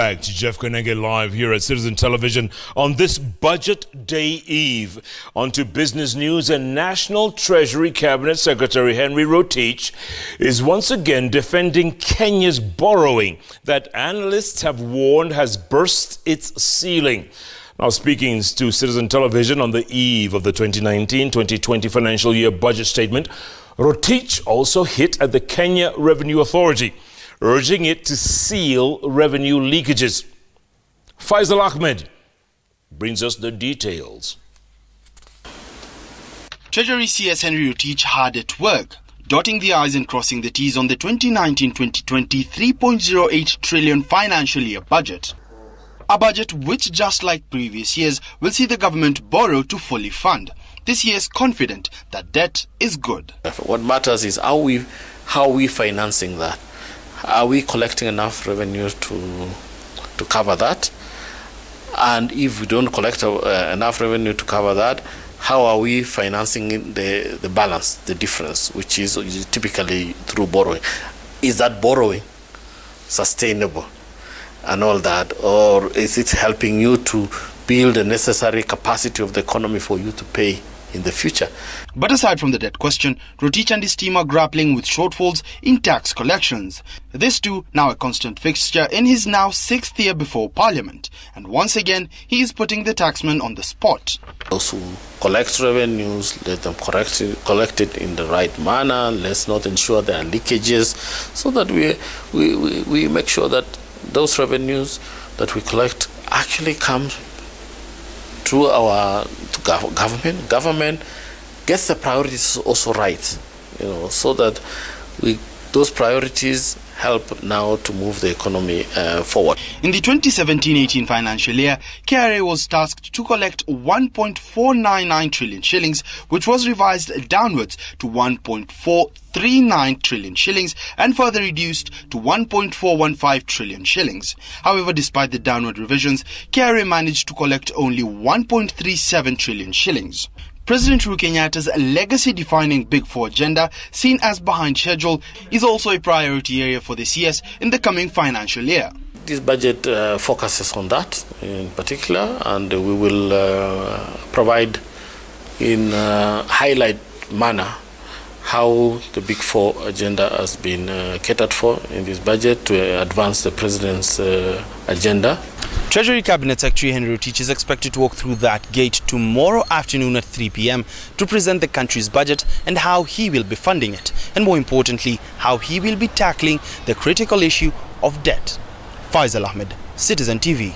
Back to Jeff Konenge live here at Citizen Television on this Budget Day Eve. On to business news, and National Treasury Cabinet Secretary Henry Rotich is once again defending Kenya's borrowing that analysts have warned has burst its ceiling. Now, speaking to Citizen Television on the eve of the 2019-2020 financial year budget statement, Rotich also hit at the Kenya Revenue Authority, urging it to seal revenue leakages. Faisal Ahmed brings us the details. Treasury CS Henry Rotich hard at work, dotting the I's and crossing the T's on the 2019-2020 3.08 trillion financial year budget. A budget which, just like previous years, will see the government borrow to fully fund. This year is confident that debt is good. What matters is how we financing that. Are we collecting enough revenue to cover that? And if we don't collect enough revenue to cover that, how are we financing the balance, the difference, which is typically through borrowing? Is that borrowing sustainable and all that, or is it helping you to build the necessary capacity of the economy for you to pay in the future? But aside from the debt question, Rotich and his team are grappling with shortfalls in tax collections. This too now a constant fixture in his now 6th year before Parliament, and once again he is putting the taxman on the spot. Those who collect revenues, let them collect it in the right manner. Let's not ensure there are leakages, so that we make sure that those revenues that we collect actually come through our government. Government gets the priorities also right, so that those priorities help now to move the economy forward. In the 2017-18 financial year, KRA was tasked to collect 1.499 trillion shillings, which was revised downwards to 1.439 trillion shillings and further reduced to 1.415 trillion shillings. However, despite the downward revisions, KRA managed to collect only 1.37 trillion shillings. President Uhuru Kenyatta's legacy-defining Big Four agenda, seen as behind schedule, is also a priority area for the CS in the coming financial year. This budget focuses on that in particular, and we will provide in highlight manner how the Big Four agenda has been catered for in this budget to advance the President's agenda. Treasury Cabinet Secretary Henry Rotich is expected to walk through that gate tomorrow afternoon at 3 p.m. to present the country's budget and how he will be funding it, and more importantly, how he will be tackling the critical issue of debt. Faisal Ahmed, Citizen TV.